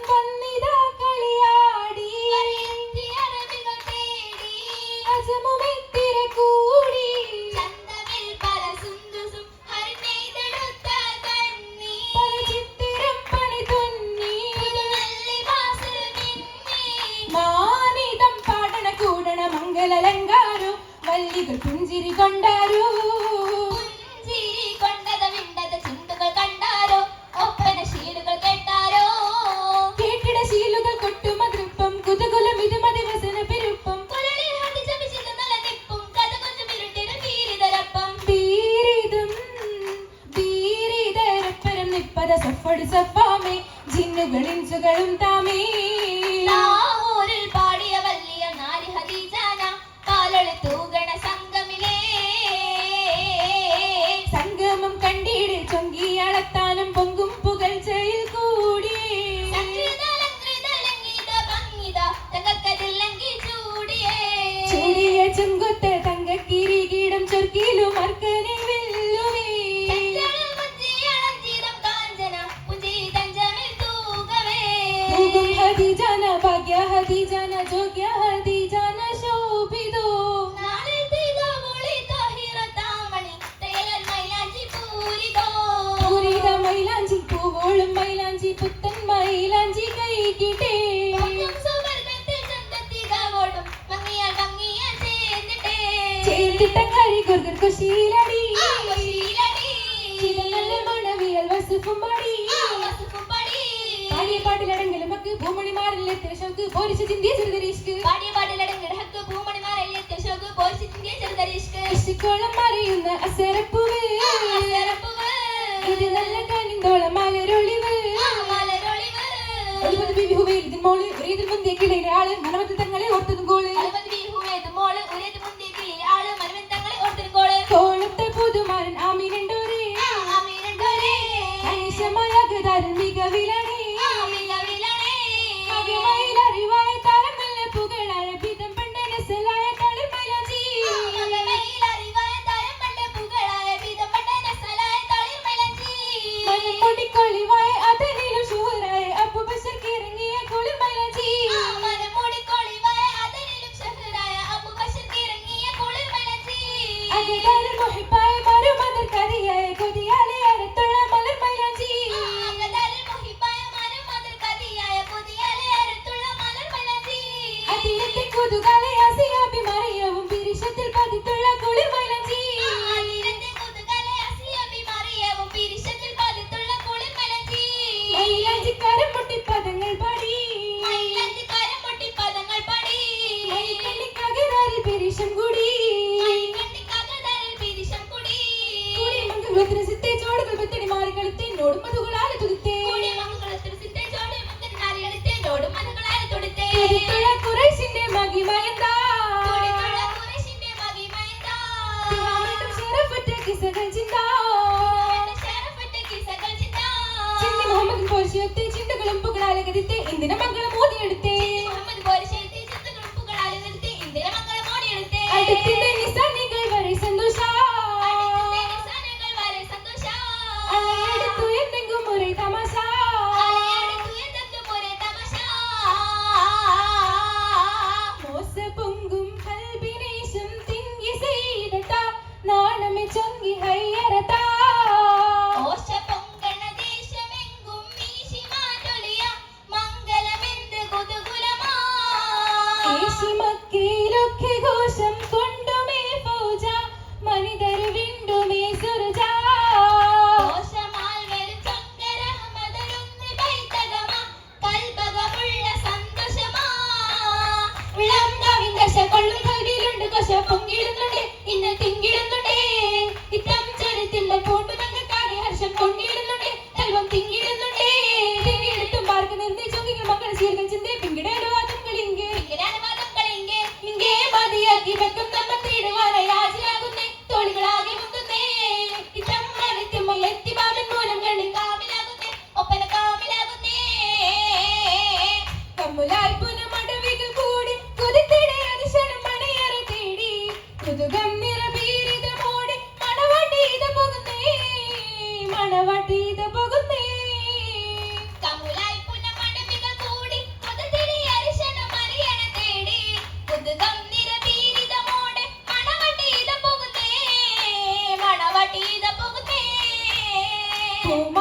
വന്നിതാ കളിയാടി അറബികൾ തേടി അജമുമെത്തിര കൂടി ചന്തമിൽ പല സുന്ദുസും ഹരിനെയ്തെടുത്ത കണ്ണി പല ചിത്തിരം പണി തുന്നി പുതുനല്ലി വാസൽ മിന്നി മാനിതം പാടണ കൂടണ മംഗലലങ്കാരോ വല്ലികൾ പുഞ്ചിരി കൊണ്ടാരോ ജിന്നുകളും താമേ ലാഹോറിൽ പാടിയ വലിയ നാരി ഹദീജാന കാലളി തൂകണ സംഗമിലേ സംഗമം കണ്ടിട് ചൊങ്കി അളത്താനും പൊങ്കും പുകഴ്ചയിൽ കൂടി ചൂടിയ ചെങ്കൊത്ത തങ്കക്കിരീടം ചൊർക്കിലും അർക്കനെ വെല്ലുവേ ഹദീജാന ഭാഗ്യ ഹദീജാന ജോഗ്യ ഹദീജാന ശോഭിതോ നാളെ തികവോളി താഹിറ താമണി തയലൽ മൈലാഞ്ചി പൂരിതോ പൂരിത മൈലാഞ്ചി പൂവോളും മൈലാഞ്ചി പുത്തൻ മൈലാഞ്ചി കൈകിട്ടേ സുവർഗത്തിൽ ചന്തത്തികവോടും മങ്ങിയ ചേർന്നിട്ടങ്ങാരി ഗുർഗർ കുശീലടി ചിതനല്ല മണവിയൽ വസുഫും പടി പാടിയ പാട്ടിലടങ്ങലും ഹക്ക് ഭൂമണിമാരല്ലേ തിരശോക്ക് പോരിച്ച് ചിന്തിയ ചെറുതരീഷ്ക്ക് പാടിയ പാട്ടിലടങ്ങൽ ഹക്ക് ഭൂമണിമാരല്ലേ തിരശോക്ക് പോരിച്ച് ചിന്തിയ ചെറുതരീഷ്ക്ക് ഇഷ്ടിക്കോളം മറിയുന്ന അസരപ്പൂവ് ഇത് നല്ല കനിന്തോളം മലരൊളിവ് ഒളിവത് ബിബി ഹുവൈലിദിൻ മോള് ഒരേതിൽ മുന്തിയ കിളയിലെ ആള് മനവത്ത് തങ്ങളെ ഓർത്തതും കോള് കോളത്തെ പുതുമാരൻ ആമീനുണ്ടോരേ അനീശമായ ഗതാരൻ മികവിലണേ അറിവായ താരമല്ല പുകളായ ബിതം പണ്ട നസലായ തളിർമൈലാഞ്ചി മനം മുടിക്കൊളിവായ അതനിലും ഷൂറായ അബു ബഷർക്ക് ഇറങ്ങിയ കുളിർമൈലാഞ്ചി അകതാരിൽ മുഹിബായ മറുമദർ കറിയായ കൊതിയാലെ അടുത്തുള്ള മലർമൈലാഞ്ചി അതിലത്തെ കൊതുകാലെ ആസിയാബി മറിയവും പിരിശത്തിൽ പതിത്തുള്ള കുളിർമൈലാഞ്ചി മൈലാഞ്ചിക്കാരൻ മുട്ടിപ്പദങ്ങൾ പാടി മൈക്കണ്ണിക്കകതാരിൽ പിരിശം കൂടി മംഗളത്തിനെ ചോടുകൾ ബത്തടി മാറി കളിത്തേ നോടും മധുകളാലെ തുടുത്തേ ഖുറൈശിന്റെ മഹിമയെന്താ ശരഫറ്റ കിസകൾ ചിന്താ ചിന്തി മുഹമ്മദ് പോരിശത്തെ ചിന്തകളും പുകളാലെ കരുത്തേ ഇന്ദിന മംഗളം മോദിയെടുത്തേ അടുത്തിന്റെ നിസാനികൾ വരെ സന്തോഷ അലയെടുത്തു എന്തെങ്കിലും ഒരേ തമാശ മോസ പൊങ്കും കൽബിനേശം തിങ്ങി ചെയ്തത നാണമെ ചൊങ്കി ഹയ്യറത മക്കയിലൊക്കെ ഘോഷം കൊണ്ടുമേ പൂജ മനിതർ വിണ്ടുമേ സുരജ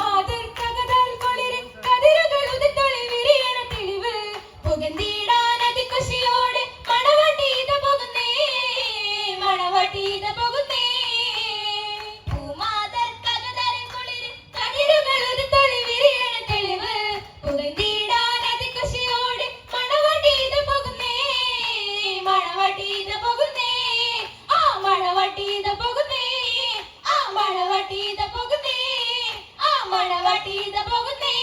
പൂമാതർ കകതാൽ കുളിര് കതിരുകൾ ഉദിത്തൊളി വിരിയണ തെളിവ് പുകന്തിടാൻ അതികുശിയോടെ മണവാട്ടീത പോകുന്നേ മണവാട്ടീത പോകുന്നേ പൂമാതർ കകതാൽ കുളിര് കതിരുകൾ ഉദിത്തൊളി വിരിയണ തെളിവ് പുകന്തിടാൻ അതികുശിയോടെ മണവാട്ടീത പോകുന്നേ മണവാട്ടീത പോകുന്നേ ആ മണവാട്ടീത പോകുന്നേ ആ മണവാട്ടീത പോകുന്നേ ആ മണവാട്ടീത പോകുന്നേ